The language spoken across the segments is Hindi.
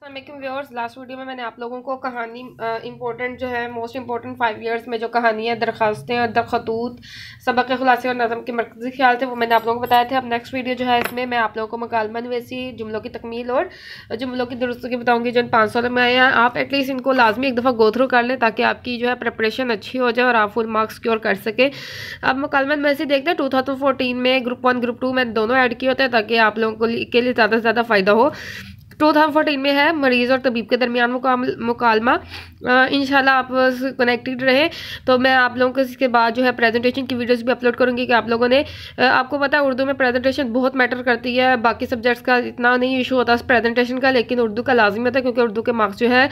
व्यूअर्स, लास्ट वीडियो में मैंने आप लोगों को कहानी इंपॉर्टेंट जो है मोस्ट इंपॉर्टेंट 5 ईयर्स में जो कहानियाँ, दरखास्तें और दरखतूत, सबक खुलासे और नज़म के मरकज़ी ख्याल थे वो मैंने आप लोगों को बताए थे। अब नेक्स्ट वीडियो जो है इसमें मैं आप लोगों को मकालमा नवीसी, जुमलों की तकमील और जुमलों की दुरुस्ती बताऊँगी जो 500 में आए हैं। आप एटलीस्ट इनको लाजमी एक दफ़ा गो थ्रू कर लें ताकि आपकी जो है प्रिपरेशन अच्छी हो जाए और आप फुल मार्क्स सिक्योर कर सके। अब मकालमा नवीसी देखते हैं 2014 में ग्रुप 1 ग्रुप 2 में दोनों ऐड किए होते हैं ताकि आप लोगों को के लिए ज़्यादा से ज़्यादा फ़ायदा हो। 2014 में है मरीज़ और तबीब के दरमियान मुकालमा। इंशाल्लाह आप कनेक्टेड रहे। तो मैं आप लोगों को इसके बाद जो है प्रेजेंटेशन की वीडियोस भी अपलोड करूंगी कि आप लोगों ने आपको पता है उर्दू में प्रेजेंटेशन बहुत मैटर करती है। बाकी सब्जेक्ट्स का इतना नहीं इशू होता प्रेजेंटेशन का, लेकिन उर्दू का लाजमी होता है क्योंकि उर्दू के मार्क्स जो है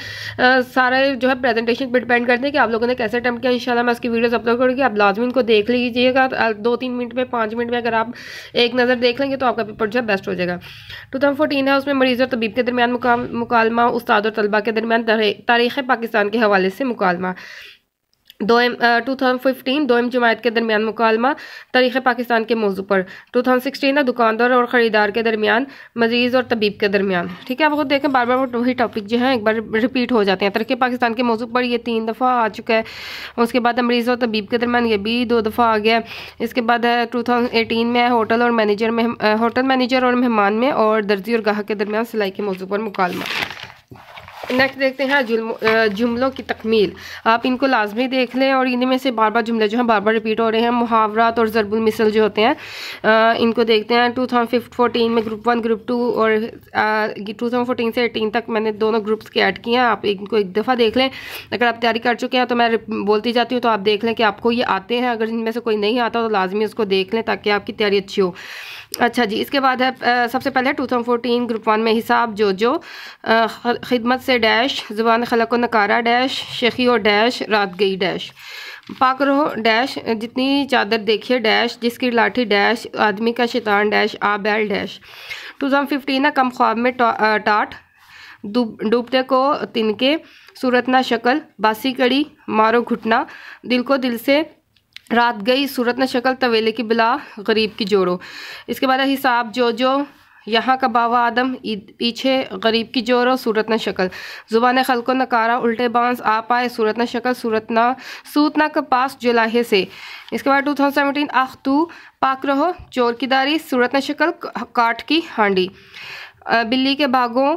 सारे जो है प्रेजेंटेशन पर डिपेंड करते हैं कि आप लोगों ने कैसे अटेम्प्ट किया। इंशाल्लाह मैं उसकी वीडियोज़ अपलोड करूँगी, आप लाजमी उनको देख लीजिएगा। 2-3 मिनट में 5 मिनट में अगर आप एक नज़र देख लेंगे तो आपका पेपर जो है बेस्ट हो जाएगा। 2014 है, उसमें मरीज़ और तबीब के दरमियान मुकालमा, उस्ताद और तलबा के दरमियान तारीख़ पाकिस्तान के हवाले से मुकालमा। 2015 दोम जमायत के दरमियान मुकालमा तारीख़ पाकिस्तान के मौजू पर। 2016 है दुकानदार और ख़रीदार के दरमियान, मरीज़ और तबीब के दरमियान। ठीक है, आप खुद देखें बार बार वही टॉपिक जो है एक बार रिपीट हो जाते हैं। तारीख़ पाकिस्तान के मौजू पर ये 3 दफ़ा आ चुका है। उसके बाद मरीज़ और तबीब के दरमियान ये भी 2 दफ़ा आ गया। इसके बाद है 2018 में होटल मैनेजर और मेहमान में, और दर्जी और गाहक के दरमियान सिलाई के मौजू पर मुकालमा। नेक्स्ट देखते हैं जुमलों की तकमील। आप इनको लाजमी देख लें और इनमें से बार बार जुमले जो हैं बार बार रिपीट हो रहे हैं। मुहावरात और ज़रबुल मिसल जो होते हैं इनको देखते हैं। 2014 में ग्रुप 1 ग्रुप 2 और 2014 से 18 तक मैंने दोनों ग्रुप्स के ऐड किए हैं। आप इनको एक दफ़ा देख लें। अगर आप तैयारी कर चुके हैं तो मैं बोलती जाती हूँ तो आप देख लें कि आपको ये आते हैं। अगर इनमें से कोई नहीं आता तो लाजमी उसको देख लें ताकि आपकी तैयारी अच्छी हो। अच्छा जी, इसके बाद है सबसे पहले 2014 ग्रुप 1 में हिसाब जो खिदमत से डैश, ज़ुबान खलक नकारा डैश, शेखी और डैश, रात गई डैश, पाक रहो डैश, जितनी चादर देखिए डैश, जिसकी लाठी डैश, आदमी का शैतान डैश, आ बैल डैश। 2015 कम ख्वाब में टाट, डूबते को तिनके, सूरत ना शक्ल, बासी कड़ी, मारो घुटना, दिल को दिल से, रात गई, सूरत न शक्ल, तवेले की बिला, गरीब की जोड़ो। इसके बाद हिसाब जो यहाँ का बावा आदम, पीछे गरीब की जोड़ो, सूरत न शक्ल, ज़ुबान खल्को नकारा, उल्टे बांस आ पाए, सूरत न शक्ल, सूत ना के पास जुलाहे से। इसके बाद 2017 आख तू पाक रहो, चोर की दारी, सूरत न शक्ल, काठ की हांडी, बिल्ली के बागों,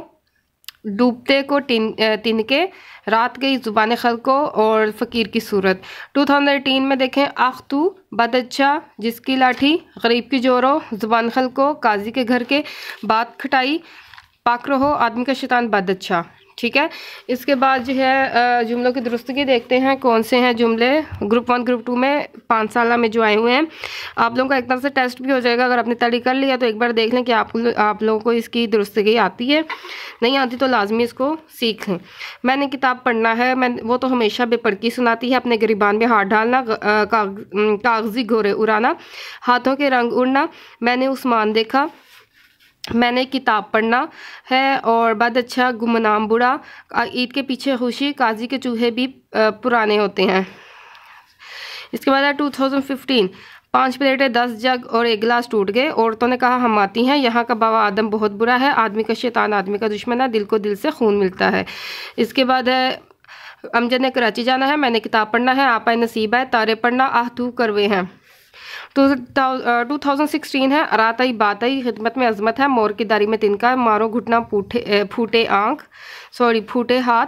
डूबते को तिनके, रात गई, ज़ुबान खल को, और फ़कीर की सूरत। 2018 में देखें आख्तू बदच्छा, जिसकी लाठी, गरीब की जोरो, ज़ुबान खल को, काजी के घर के, बात खटाई, पाक रहो, आदमी का शैतान बदच्छा। ठीक है, इसके बाद जो है जुमलों की दुरुस्तगी देखते हैं कौन से हैं जुमले ग्रुप 1 ग्रुप 2 में 5 साल में जो आए हुए हैं। आप लोगों का एक तरफ से टेस्ट भी हो जाएगा। अगर आपने तैयारी कर लिया तो एक बार देख लें कि आप लोगों को इसकी दुरुस्तगी आती है, नहीं आती तो लाजमी इसको सीख लें। मैंने किताब पढ़ना है, वो तो हमेशा बेपरकी सुनाती है, अपने गिरबान में हाथ डालना, कागजी घोड़े उड़ाना, हाथों के रंग उड़ना, मैंने उस्मान देखा, मैंने किताब पढ़ना है, और बाद अच्छा गुमनाम बुरा, ईद के पीछे खुशी, काजी के चूहे भी पुराने होते हैं। इसके बाद है 2015 5 प्लेटें 10 जग और 1 गिलास टूट गए, औरतों ने कहा हम आती हैं, यहाँ का बाबा आदम बहुत बुरा है, आदमी का शैतान आदमी का दुश्मन है, दिल को दिल से खून मिलता है। इसके बाद है अमजद ने कराची जाना है, मैंने किताब पढ़ना है, आपा नसीब है, तारे पढ़ना आह तू करवे हैं। 2016 है रात आई बात आई, खिदमत में अजमत है, मोर की दारी में तिनका, मारो घुटना फूटे हाथ,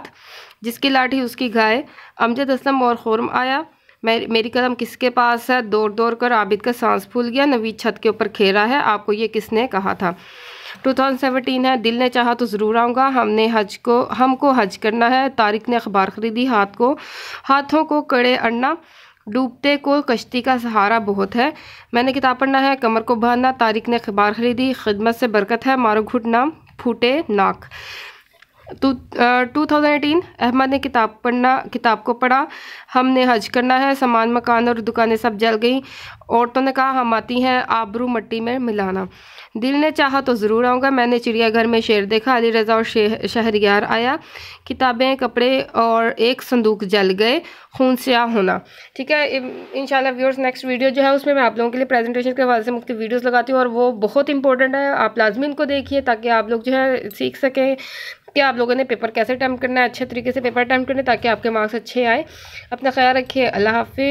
जिसकी लाठी उसकी गाय, अमजद असलम और खुरम आया, मेरी कलम किसके पास है, दौड़ दौड़ कर आबिद का सांस फूल गया, नवीद छत के ऊपर खेरा है, आपको ये किसने कहा था। 2017 है दिल ने चाहा तो ज़रूर आऊँगा, हमको हज करना है, तारिक ने अखबार ख़रीदी, हाथों को कड़े अड़ना, डूबते को कश्ती का सहारा बहुत है, मैंने किताब पढ़ना है, कमर को बांधना, तारिक ने अखबार ख़रीदी, खिदमत से बरकत है, मारो घुटना फूटे नाक। 2018 अहमद ने किताब को पढ़ा, हमने हज करना है, सामान मकान और दुकानें सब जल गई, औरतों ने कहा हम आती हैं, आबरू मट्टी में मिलाना, दिल ने चाहा तो ज़रूर आऊँगा, मैंने चिड़ियाघर में शेर देखा, अली रज़ा और शहरयार आया, किताबें कपड़े और एक संदूक जल गए, खून स्याह होना। ठीक है, इंशाल्लाह व्यूअर्स नेक्स्ट वीडियो जो है उसमें मैं आप लोगों के लिए प्रेजेंटेशन के हवाले से मुख्तलिफ वीडियोस लगाती हूँ और वो बहुत इंपॉर्टेंट है, आप लाजमी इनको देखिए ताकि आप लोग जो है सीख सकें। कि आप लोगों ने पेपर कैसे अटैम्प्ट करना है, अच्छे तरीके से पेपर अटैम्प्ट करना है ताकि आपके मार्क्स अच्छे आए। अपना ख्याल रखिए। अल्लाह हाफिज़।